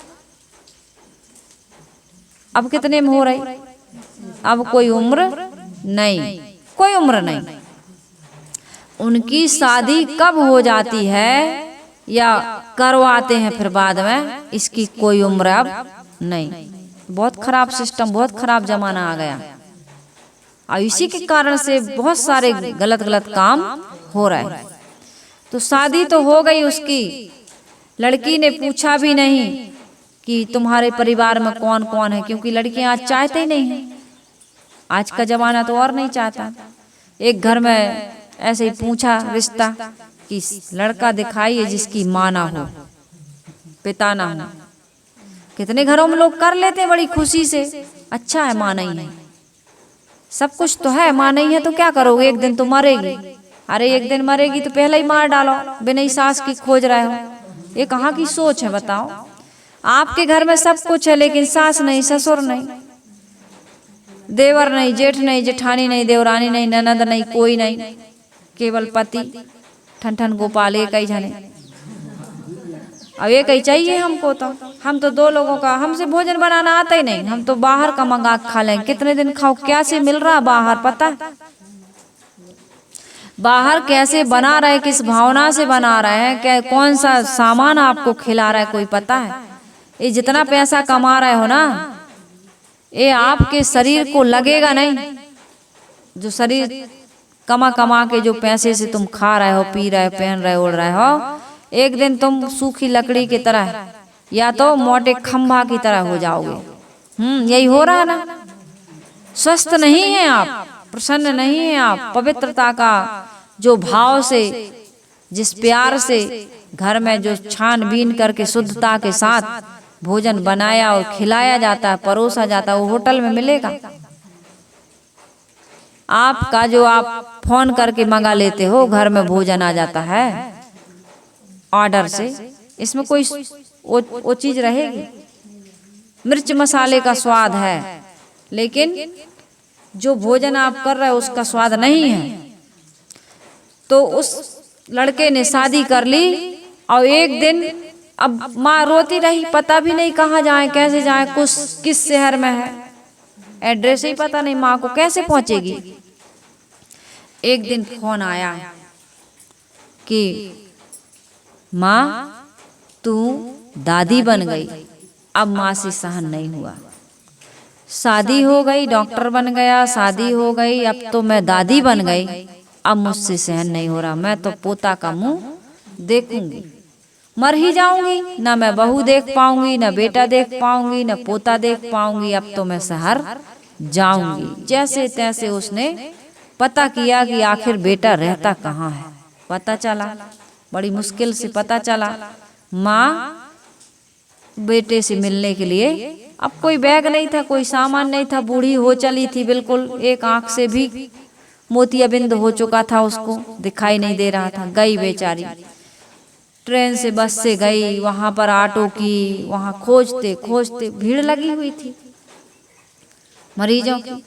कितने में हो रही? अब कोई उम्र नहीं, कोई उम्र नहीं। उनकी शादी कब हो जाती है या करवाते हैं फिर बाद में, इसकी कोई उम्र अब नहीं। बहुत खराब सिस्टम, बहुत खराब जमाना आ गया, और इसी के कारण से बहुत सारे गलत गलत काम हो रहे हैं। तो शादी तो हो गई उसकी, लड़की ने पूछा भी नहीं कि तुम्हारे परिवार में कौन कौन है, क्योंकि लड़कियां आज चाहते ही नहीं हैं। आज का जमाना तो और नहीं चाहता। एक घर में ऐसे ही पूछा रिश्ता कि लड़का दिखाइए जिसकी माँ ना हो, पिता ना हो। कितने घरों में लोग कर लेते हैं बड़ी खुशी से, अच्छा है माँ नहीं है, सब कुछ तो है, माँ नहीं है तो क्या करोगे, एक दिन तो मरेगी। अरे एक दिन मरेगी तो पहले ही मार डालो, बिना ही सास की खोज रहे हो। ये कहाँ की सोच है बताओ। आपके घर में सब कुछ है लेकिन सास नहीं, ससुर नहीं, देवर नहीं, जेठ नहीं, जेठानी नहीं, देवरानी नहीं, ननद नहीं, कोई नहीं, केवल पति ठन ठन गोपाल एक ही जाने। अब एक ही चाहिए हमको, तो हम तो दो लोगों का, हमसे भोजन बनाना आता ही नहीं, हम तो बाहर का मंगा खा लें। कितने दिन खाओ, क्या से मिल रहा बाहर पता है? बाहर कैसे बना रहे, किस भावना से बना रहे हैं, क्या कौन सा सामान आपको खिला रहा है, कोई पता है? ये जितना पैसा कमा रहे हो ना, ये आपके शरीर को लगेगा नहीं। जो शरीर कमा कमा के जो पैसे से तुम खा रहे हो, पी रहे हो, पहन रहे हो, उड़ रहे हो, एक दिन तुम सूखी लकड़ी की तरह या तो मोटे खंभा की तरह हो जाओगे। यही हो रहा है ना। स्वस्थ नहीं है आप, प्रसन्न नहीं है आप। पवित्रता का जो भाव से, जिस प्यार से घर में जो छानबीन करके शुद्धता के साथ भोजन बनाया और खिलाया जाता है, परोसा जाता है, वो होटल में मिलेगा? आपका जो आप फोन करके मंगा लेते हो, घर में भोजन आ जाता है ऑर्डर से, इसमें कोई वो चीज रहेगी? मिर्च मसाले का स्वाद है, लेकिन जो भोजन आप कर रहे हो उसका स्वाद नहीं है। तो उस लड़के ने शादी कर ली और एक दिन अब माँ रोती रही, पता भी नहीं कहाँ जाए, कैसे जाए, कुछ किस शहर में है, एड्रेस ही पता नहीं, माँ को कैसे पहुंचेगी। एक दिन फोन आया कि माँ तू दादी बन गई। अब माँ से सहन नहीं हुआ, शादी हो गई, डॉक्टर बन गया, शादी हो गई, अब तो मैं दादी बन गई, अब मुझसे सहन नहीं हो रहा, मैं तो पोता का मुंह देखूंगी, मर ही जाऊंगी, ना मैं बहू देख पाऊंगी, ना बेटा देख पाऊंगी, ना पोता देख पाऊंगी, अब तो मैं शहर जाऊंगी। जैसे तैसे उसने पता किया कि आखिर बेटा रहता कहाँ है। पता चला, बड़ी मुश्किल से पता चला, माँ बेटे से मिलने के लिए, अब कोई बैग नहीं था, कोई सामान नहीं था, बूढ़ी हो चली थी बिल्कुल, एक आंख से भी मोतियाबिंद हो चुका था, उसको दिखाई नहीं दे रहा था। गई बेचारी, ट्रेन से बस से गई, वहां पर ऑटो की, वहां खोजते खोजते भीड़ लगी हुई थी मरीजों की,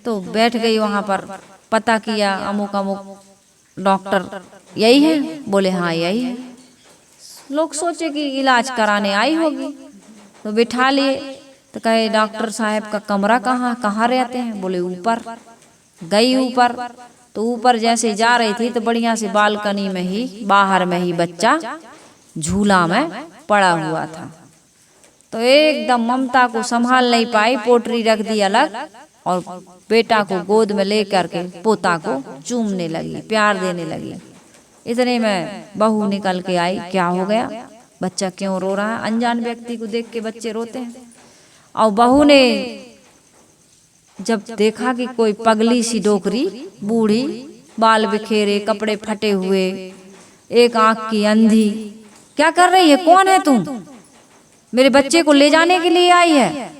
तो बैठ गई वहां पर। पता किया, अमुक अमुक डॉक्टर यही है? बोले हाँ यही है। लोग सोचे कि इलाज कराने आई होगी, तो बिठा लिए। तो कहे डॉक्टर साहब का कमरा कहाँ, कहाँ रहते हैं? बोले ऊपर। गई ऊपर, तो ऊपर जैसे जा रही थी तो बढ़िया से बालकनी में ही, बाहर में ही बच्चा झूला में पड़ा हुआ था। तो एकदम ममता को संभाल नहीं पाई, पोटरी रख दी अलग और बेटा को गोद में लेकर के पोता को चूमने लगी, प्यार देने लगी। इतने में बहू निकल के आई, क्या हो गया, बच्चा क्यों रो रहा है? अनजान व्यक्ति को देख के बच्चे रोते हैं। और बहू ने जब देखा कि कोई पगली सी डोकरी, बूढ़ी, बाल बिखेरे, कपड़े फटे हुए, एक आंख की अंधी, क्या कर रही है, कौन है तुम? मेरे बच्चे को ले जाने के लिए आई है,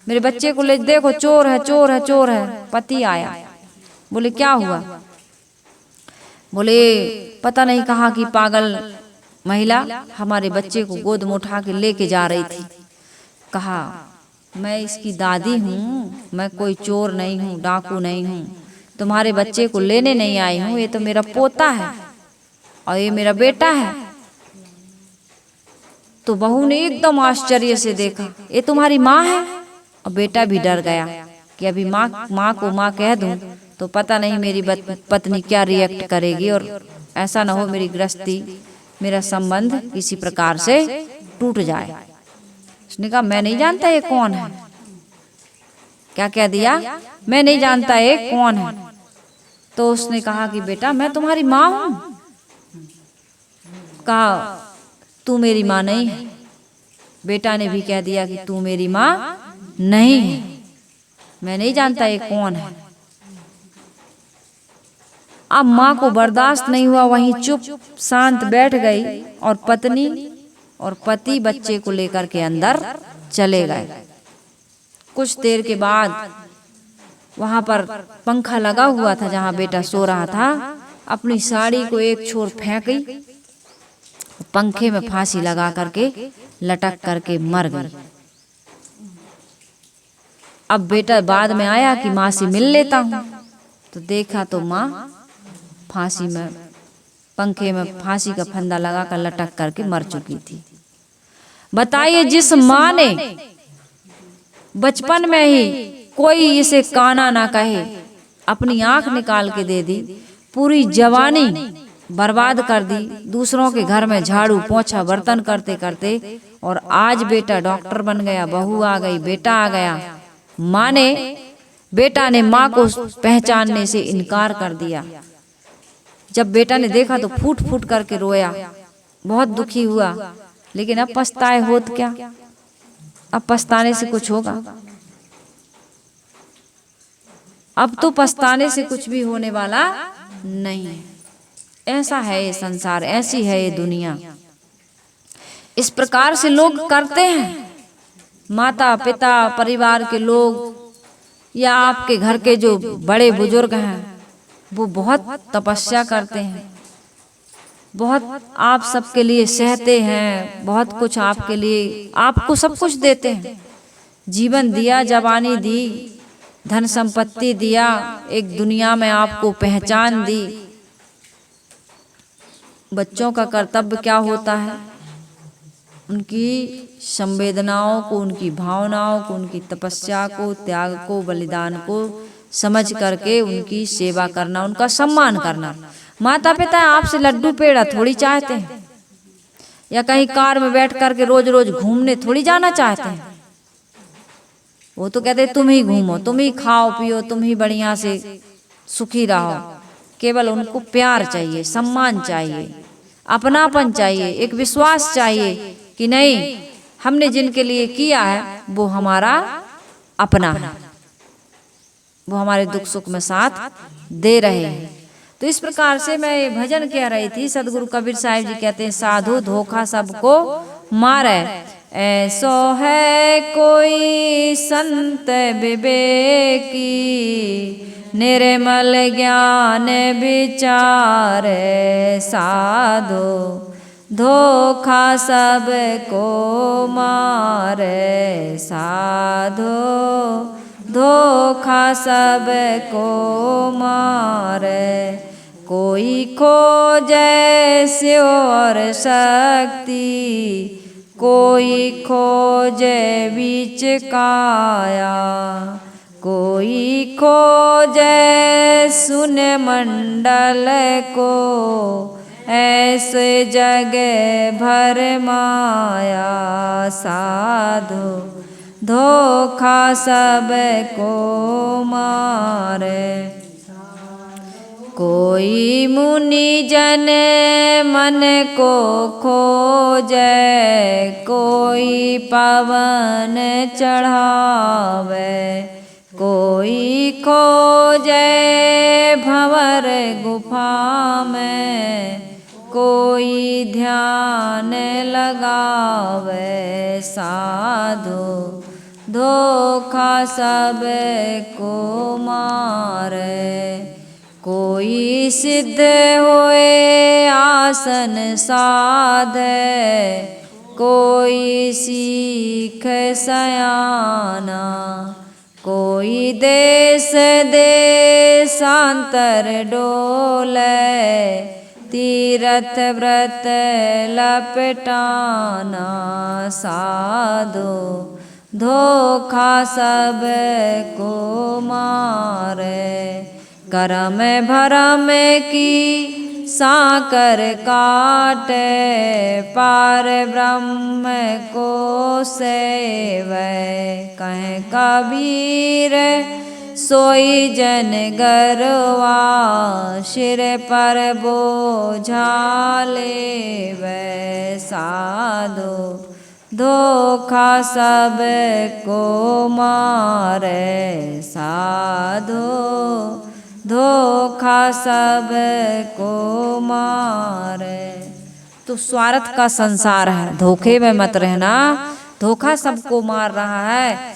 मेरे बच्चे को ले, देखो चोर है, चोर है, चोर है। पति आया, बोले क्या हुआ? बोले पता नहीं कहाँ की पागल महिला हमारे बच्चे को गोद में उठा के लेके जा रही थी। कहा मैं इसकी दादी हूँ, मैं कोई चोर नहीं हूँ, डाकू नहीं हूँ, तुम्हारे बच्चे को लेने नहीं आई हूँ, ये तो मेरा पोता है और ये मेरा बेटा है। तो बहू ने एकदम आश्चर्य से देखा, ये तुम्हारी माँ है? और बेटा भी डर गया कि अभी माँ को माँ कह दूं तो पता नहीं मेरी पत्नी क्या रिएक्ट करेगी और ऐसा ना हो मेरी गृहस्थी, मेरा संबंध किसी प्रकार से टूट जाए। उसने कहा मैं नहीं जानता ये कौन है। क्या कह दिया? मैं नहीं जानता ये कौन है। तो उसने कहा कि बेटा मैं तुम्हारी माँ हूँ। कहा तू मेरी माँ नहीं है। बेटा ने भी कह दिया कि तू मेरी माँ नहीं है, मैं नहीं जानता ये कौन है। अब माँ को बर्दाश्त नहीं हुआ, वहीं चुप शांत बैठ गई और पत्नी और पति बच्चे को लेकर के अंदर चले गए। कुछ देर के बाद वहां पर पंखा लगा हुआ था जहां बेटा सो रहा था, अपनी साड़ी को एक छोर फेंकी, पंखे में फांसी लगा करके लटक करके मर गई। अब बेटा बाद में आया कि माँ से मिल लेता हूँ, तो देखा तो माँ फांसी में, पंखे में फांसी का फंदा लगाकर लटक करके मर चुकी थी। बताइए, जिस माँ ने बचपन में ही कोई इसे काना ना कहे अपनी आंख निकाल के दे दी, पूरी जवानी बर्बाद कर दी, दूसरों के घर में झाड़ू पोंछा बर्तन करते करते, और आज बेटा डॉक्टर बन गया, बहू आ गई, बेटा आ गया। बेटा ने माँ को पहचानने से इनकार कर दिया। जब बेटा ने देखा तो फूट फूट करके रोया, बहुत दुखी हुआ। लेकिन अब पछताए होत क्या, अब पछताने से कुछ होगा? अब तो पछताने से कुछ भी होने वाला नहीं है। ऐसा है ये संसार, ऐसी है ये दुनिया। इस प्रकार से लोग करते हैं। माता पिता परिवार के लोग या आपके घर के जो बड़े बुजुर्ग हैं वो बहुत तपस्या करते हैं, बहुत आप सबके लिए सहते हैं, बहुत कुछ आपके लिए, आपको सब कुछ देते हैं। जीवन दिया, जवानी दी, धन संपत्ति दिया, एक दुनिया में आपको पहचान दी। बच्चों का कर्तव्य क्या होता है? उनकी संवेदनाओं को, उनकी भावनाओं को, उनकी तपस्या को, त्याग को, बलिदान को समझ करके उनकी सेवा करना, उनका सम्मान करना। माता पिता आपसे लड्डू पेड़ा थोड़ी चाहते हैं, या कहीं कार में बैठ करके रोज रोज घूमने थोड़ी जाना चाहते हैं। वो तो कहते तुम ही घूमो, तुम ही खाओ पियो, तुम ही बढ़िया से सुखी रहो। केवल उनको प्यार चाहिए, सम्मान चाहिए, अपनापन चाहिए, एक विश्वास चाहिए कि नहीं, हमने जिनके लिए किया है वो हमारा अपना है, वो हमारे दुख सुख में साथ दे रहे हैं। तो इस प्रकार से मैं ये भजन कह रही थी। सदगुरु कबीर साहिब जी कहते हैं, साधु धोखा सबको मारे, ऐसो है कोई संत विवेकी, निर्मल ज्ञान विचारे, साधु धोखा सबको मारे, साधु धोखा सबको मारे। कोई खोजे शिव और शक्ति, कोई खोजे बीच काया, कोई खोजे सुन मंडल को, ऐसे जगह भर माया, साधु धोखा सबको मारे। कोई मुनि जन मन को खोजे, कोई पवन चढ़ावे, कोई खोजे भंवर गुफा में, कोई ध्यान लगावे, साधु धोखा सबको मारे। कोई सिद्ध होए आसन साधे, कोई सीख सयाना, कोई देश देशांतर डोले, तीरथ व्रत लपटाना, साधु धोखा सबको मारे। करम भरम की साकर काटे, पार ब्रह्म को सेवै, कहें कबीर सोई जन गरवा, सिर पर बोझा लेवै साधु, धोखा सबको मारे साधु, धोखा सबको मारे। तो स्वार्थ का संसार है, धोखे में मत रहना, धोखा सबको मार रहा है।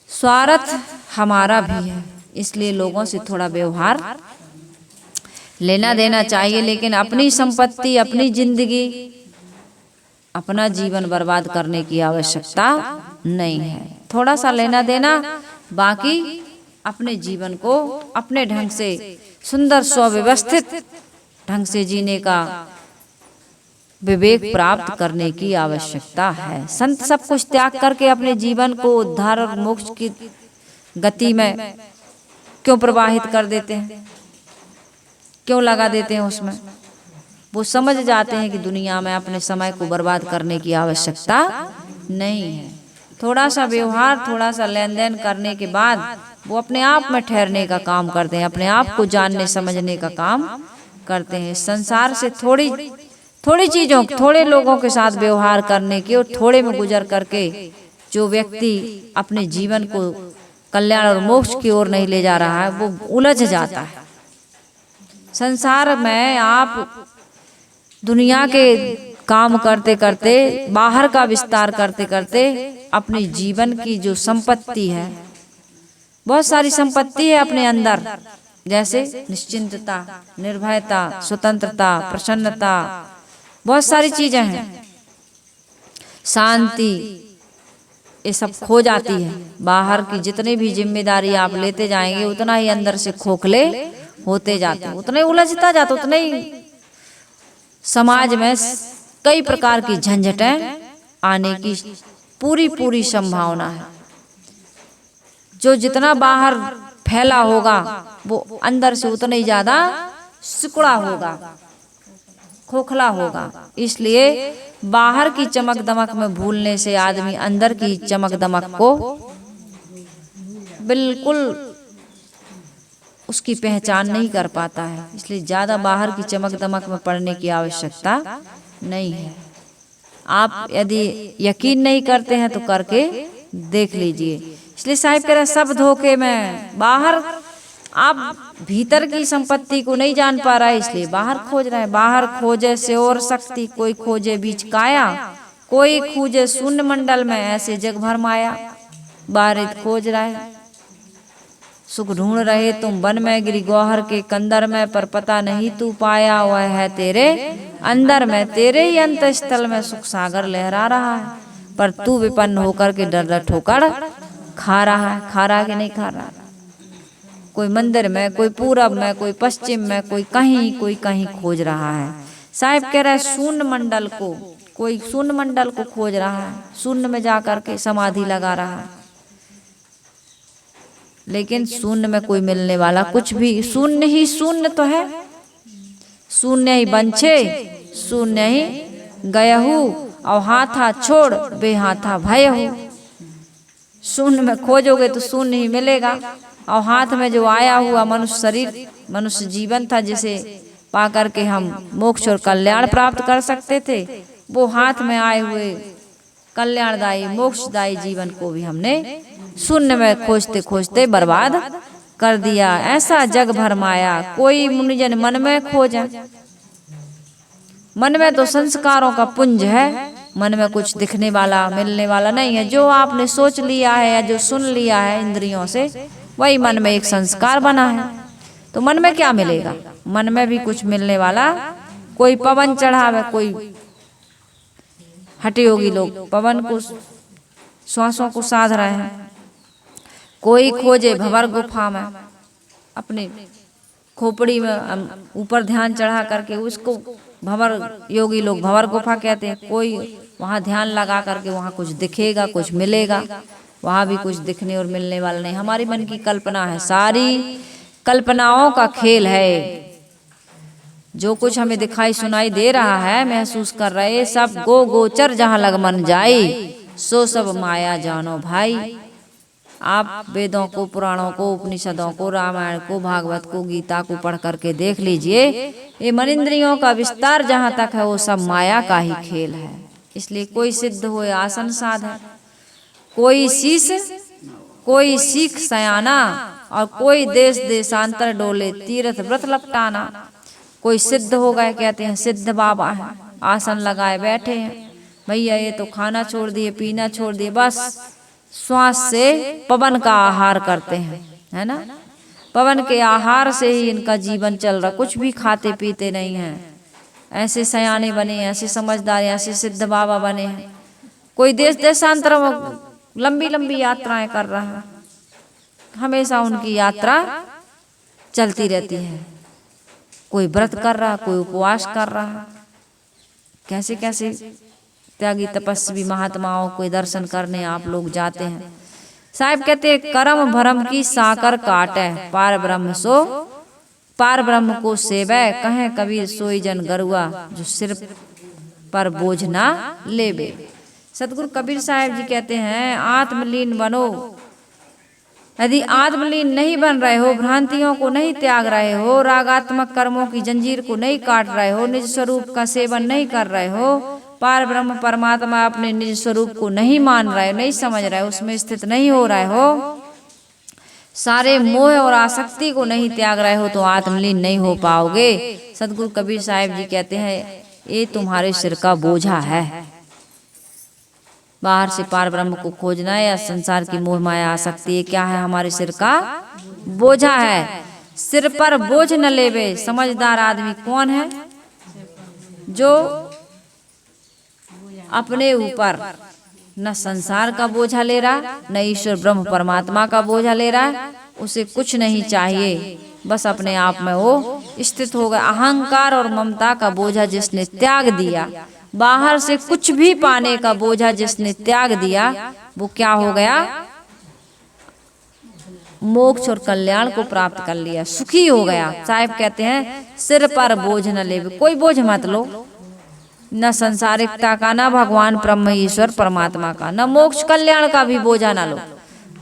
स्वार्थ हमारा भी है, इसलिए लोगों से थोड़ा व्यवहार लेना देना चाहिए, लेकिन अपनी संपत्ति, अपनी जिंदगी, अपना जीवन बर्बाद करने की आवश्यकता नहीं है। थोड़ा सा लेना देना, बाकी अपने जीवन को अपने ढंग से सुंदर सुव्यवस्थित ढंग से जीने का विवेक प्राप्त करने की आवश्यकता है। संत सब कुछ त्याग करके अपने जीवन को उद्धार और मोक्ष की गति में क्यों प्रवाहित कर देते हैं, क्यों लगा देते हैं उसमें? वो समझ जाते हैं कि दुनिया में अपने समय को बर्बाद करने की आवश्यकता नहीं है। थोड़ा सा व्यवहार, थोड़ा सा लेन देन करने के बाद वो अपने आप में ठहरने का काम करते हैं, अपने आप को जानने समझने का काम करते हैं। संसार से थोड़ी चीज़ों, थोड़े लोगों के साथ व्यवहार करने की और थोड़े में गुजर करके जो व्यक्ति अपने जीवन को कल्याण और मोक्ष की ओर नहीं ले जा रहा है, वो उलझ जाता है। संसार में आप दुनिया के काम करते करते, बाहर का विस्तार करते करते, अपने जीवन की जो संपत्ति है, बहुत सारी संपत्ति है अपने अंदर, जैसे निश्चिंतता, निर्भयता, स्वतंत्रता, प्रसन्नता, बहुत सारी चीजें हैं, शांति, ये सब खो जाती है। बाहर की जितनी भी जिम्मेदारी आप लेते जाएंगे, उतना ही अंदर से खोखले होते जाते, उतना ही उलझता जाता, उतना ही समाज में कई प्रकार की झंझटें आने की पूरी संभावना है। जो जितना बाहर फैला होगा, वो अंदर से उतना ही ज्यादा सिकुड़ा होगा, खोखला होगा। इसलिए बाहर की चमक दमक में भूलने से आदमी अंदर की चमक दमक को बिल्कुल उसकी पहचान नहीं कर पाता है। इसलिए ज्यादा बाहर की चमक दमक में पड़ने की आवश्यकता नहीं है। आप यदि यकीन नहीं करते हैं तो करके देख लीजिए। इसलिए साहिब कह रहे सब धोखे में, बाहर आप भीतर की संपत्ति को नहीं जान पा रहा है, इसलिए बाहर खोज रहे हैं। बाहर खोजे से और शक्ति, कोई खोजे बीच काया, कोई खोजे शून्य मंडल में, ऐसे जग भर माया। बारित खोज रहे, सुख ढूंढ रहे तुम वन में, गिरी गौहर के कंदर में, पर पता नहीं तू पाया, वह है तेरे अंदर में। तेरे ही अंत स्थल में सुख सागर लहरा रहा है, पर तू विपन्न होकर के डर डर ठोकर खा रहा है। खा रहा कि नहीं खा रहा? कोई मंदिर में, कोई पूरब में, कोई पश्चिम में, कोई कहीं खोज रहा है। साहिब कह रहा है शून्य मंडल को, कोई शून्य मंडल को खोज रहा है, शून्य में जाकर के समाधि लगा रहा है। लेकिन शून्य में कोई मिलने वाला कुछ भी, शून्य ही शून्य तो है। शून्य ही बंछे, शून्य ही गयहू, और हाथा छोड़ बेहाथा भयहू। शून्य में खोजोगे तो शून्य ही मिलेगा। और हाथ में जो आया हुआ मनुष्य शरीर, मनुष्य जीवन था, जिसे पा करके हम मोक्ष और कल्याण प्राप्त कर सकते थे, वो हाथ में आए हुए कल्याणदायी मोक्षदायी जीवन को भी हमने शून्य में खोजते खोजते बर्बाद कर दिया। ऐसा जग भर माया, कोई मुनिजन मन में खोजे। मन में तो संस्कारों का पुंज है, मन में कुछ दिखने वाला मिलने वाला नहीं है। जो आपने सोच लिया है या जो सुन लिया है इंद्रियों से, वही मन में एक संस्कार बना है। तो मन में क्या मिलेगा? मन में भी कुछ मिलने वाला, कोई पवन चढ़ावे, कोई हटे योगी लोग पवन को, श्वासों को साध रहे हैं। कोई खोजे भंवर गुफा में, अपने खोपड़ी में ऊपर ध्यान चढ़ा करके, उसको भंवर योगी लोग भंवर गुफा कहते हैं। कोई वहाँ ध्यान लगा करके वहाँ कुछ दिखेगा, कुछ मिलेगा, वहाँ भी कुछ दिखने और मिलने वाला नहीं। हमारी मन की कल्पना है, सारी कल्पनाओं का खेल है। जो कुछ हमें दिखाई सुनाई दे रहा है, महसूस कर रहे, सब गो गोचर जहाँ लग मन जाई, सो सब माया जानो भाई। आप वेदों को, पुराणों को, उपनिषदों को, रामायण को, भागवत को, गीता को पढ़ करके देख लीजिए, ये मन इंद्रियों का विस्तार जहाँ तक है वो सब माया का ही खेल है। इसलिए कोई सिद्ध होए आसन साध है, कोई शीश, कोई सीख सयाना, और कोई देश देशांतर डोले तीर्थ व्रत लपटाना। कोई सिद्ध हो गए, कहते हैं सिद्ध बाबा हैं, आसन लगाए बैठे हैं, भैया ये तो खाना छोड़ दिए, पीना छोड़ दिए, बस श्वास से पवन का आहार करते हैं, है ना। पवन के आहार से ही इनका जीवन चल रहा, कुछ भी खाते पीते नहीं हैं। ऐसे सयाने बने, ऐसे समझदार, ऐसे सिद्ध बाबा बने हैं। कोई देश देशांतर लंबी लंबी यात्राएं कर रहा है, हमेशा उनकी यात्रा चलती रहती है। कोई व्रत कर रहा, कोई उपवास कर रहा, कैसे कैसे त्यागी तपस्वी महात्माओं को दर्शन करने आप लोग जाते हैं। साहिब कहते हैं कर्म भरम की साकर काटे, पार ब्रह्म सो पार ब्रह्म को सेवै, कहे कबीर सोई जन गरुआ, जो सिर पर बोझ ना लेबे। सतगुरु कबीर साहब जी कहते हैं आत्मलीन बनो। यदि आत्मलीन नहीं बन रहे हो, भ्रांतियों को नहीं त्याग रहे हो, रागात्मक कर्मों की जंजीर को नहीं काट रहे हो, निज स्वरूप का सेवन नहीं कर रहे हो, पार ब्रह्म परमात्मा अपने निज स्वरूप को नहीं मान रहे हो, नहीं समझ रहे हो, उसमें स्थित नहीं हो रहे हो, सारे मोह और आसक्ति को नहीं त्याग रहे हो, तो आत्मलीन नहीं हो पाओगे। सतगुरु कबीर साहब जी कहते हैं ये तुम्हारे सिर का बोझा है। बाहर से पार ब्रह्म को खोजना या संसार की मोह माया आसक्ति, ये क्या है, हमारे सिर का बोझा है। सिर पर बोझ न लेवे। समझदार आदमी कौन है? जो अपने ऊपर न संसार का बोझा ले रहा, न ईश्वर ब्रह्म परमात्मा का बोझा ले रहा है, उसे कुछ नहीं चाहिए, बस अपने आप में वो स्थित हो गया। अहंकार और ममता का बोझा जिसने त्याग दिया, बाहर से कुछ भी पाने का बोझा जिसने त्याग दिया, वो क्या हो गया? मोक्ष और कल्याण को प्राप्त कर लिया, सुखी हो गया। साहिब कहते हैं सिर पर बोझ न ले, कोई बोझ मत लो, न संसारिकता का, न भगवान ब्रह्म ईश्वर परमात्मा का, न मोक्ष कल्याण का भी बोझा न लो।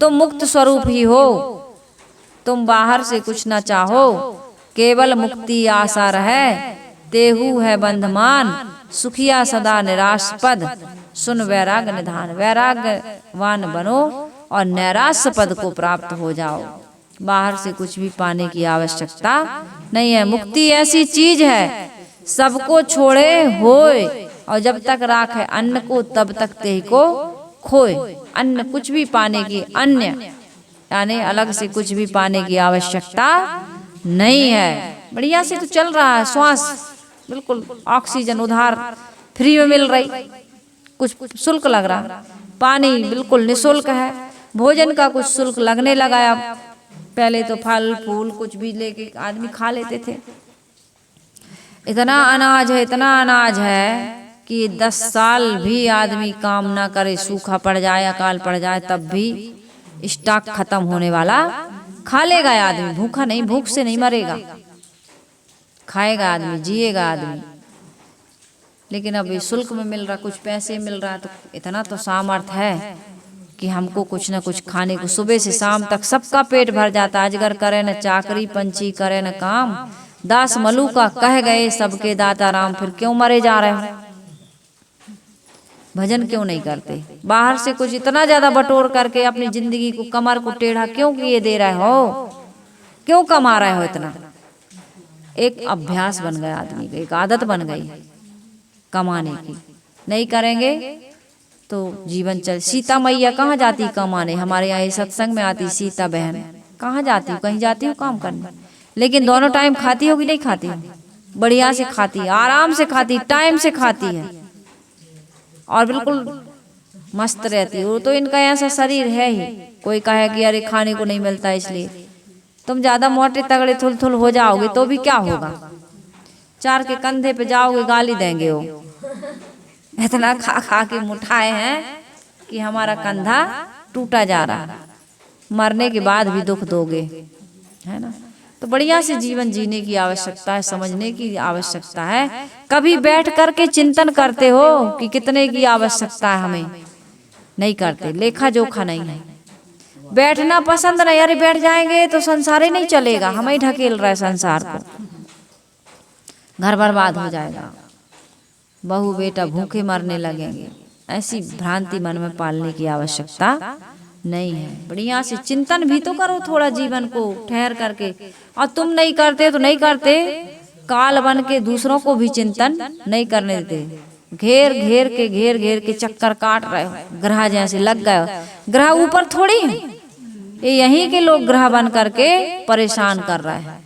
तुम मुक्त स्वरूप ही हो, तुम बाहर से कुछ न चाहो, केवल मुक्ति आशा रहे, तेहू है बंधमान, सुखिया सदा निराशपद, सुन वैराग निधान। वैरागवान बनो और नैराश्य पद को प्राप्त हो जाओ। बाहर से कुछ भी पाने की आवश्यकता नहीं है। मुक्ति ऐसी चीज है, सबको छोड़े होए, और जब तक राखे अन्न को, तब तक तेह को खोए। अन्न कुछ भी पाने की, अन्य यानी अलग से कुछ भी पाने की आवश्यकता नहीं है। बढ़िया से तो चल रहा है, श्वास बिल्कुल ऑक्सीजन उधार फ्री में मिल रही, कुछ शुल्क लग रहा, पानी बिल्कुल निःशुल्क है, भोजन का कुछ शुल्क लगने लगा। पहले तो फल फूल कुछ भी लेके आदमी खा लेते थे। इतना अनाज है, इतना अनाज है कि 10 साल भी आदमी काम ना करे, सूखा पड़ जाए, अकाल पड़ जाए, तब भी स्टॉक खत्म होने वाला खा लेगा आदमी। भूखा नहीं, भूख से नहीं मरेगा, खाएगा आदमी, जिएगा आदमी। लेकिन अब शुल्क में मिल रहा, कुछ पैसे मिल रहा, तो इतना तो सामर्थ्य है कि हमको कुछ न कुछ खाने को सुबह से शाम तक सबका पेट भर जाता। अजगर करे न चाकरी, पंछी करे न काम, दास मलूका कह गए सबके दाता राम, फिर क्यों मरे जा रहे हो? भजन क्यों नहीं करते? बाहर से कुछ इतना ज्यादा बटोर करके अपनी जिंदगी को, कमर को टेढ़ा क्यों किए दे रहे हो? क्यों कमा रहे हो इतना? एक अभ्यास बन गया आदमी का, एक आदत बन गई कमाने की। नहीं करेंगे तो जीवन चल। सीता मैया कहाँ जाती कमाने? हमारे यहाँ सत्संग में आती सीता बहन, कहाँ जाती? कहीं जाती हो काम करने, लेकिन दोनों टाइम खाती हो कि नहीं खाती हो? बढ़िया से खाती, आराम से खाती, टाइम से खाती है और बिल्कुल मस्त रहती है। वो तो इनका ऐसा शरीर है ही। कोई कहे कि अरे खाने को नहीं मिलता इसलिए। तुम ज्यादा मोटे तगड़े थुल थुल हो जाओगे तो भी क्या होगा? 4 के कंधे पे जाओगे, गाली देंगे वो। इतना खा खा के मुठाए हैं कि हमारा कंधा टूटा जा रहा, मरने के बाद भी दुख दोगे, है ना। तो बढ़िया से जीवन जीने की आवश्यकता है, समझने की आवश्यकता है। कभी बैठ करके चिंतन करते हो कि कितने की आवश्यकता है? हमें नहीं करते, लेखा जोखा नहीं है। बैठना पसंद नहीं, अरे बैठ जाएंगे तो संसार ही नहीं चलेगा, हम ही ढकेल रहे संसार को, घर बर्बाद हो जाएगा, बहू बेटा भूखे मरने लगेंगे। ऐसी भ्रांति मन में पालने की आवश्यकता नहीं है। बढ़िया से चिंतन भी तो करो थोड़ा जीवन को ठहर करके, और तुम नहीं करते तो नहीं करते, काल बन के दूसरों को भी चिंतन नहीं करने देते, घेर घेर के चक्कर काट रहे हो, ग्रह जैसे लग गए हो। ग्रह ऊपर थोड़ी है, ये यहीं के लोग ग्रह बन करके परेशान कर रहे हैं।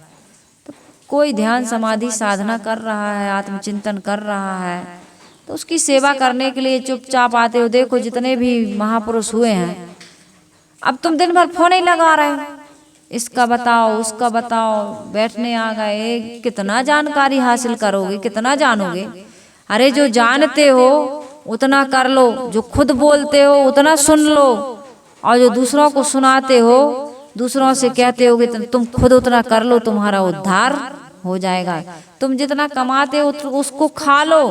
तो कोई ध्यान समाधि साधना कर रहा है, आत्मचिंतन कर रहा है, तो उसकी सेवा करने के लिए चुपचाप आते हो। देखो जितने भी महापुरुष हुए हैं, अब तुम दिन भर फोन ही लगा रहे हो, इसका बताओ उसका बताओ, बैठने आ गए, कितना जानकारी हासिल करोगे, कितना जानोगे। अरे जो जानते हो उतना कर लो, जो खुद बोलते हो उतना सुन लो, और जो दूसरों को सुनाते हो, दूसरों से कहते हो कि तुम खुद उतना कर लो, तुम्हारा उद्धार हो जाएगा। तुम जितना कमाते हो उसको खा लो,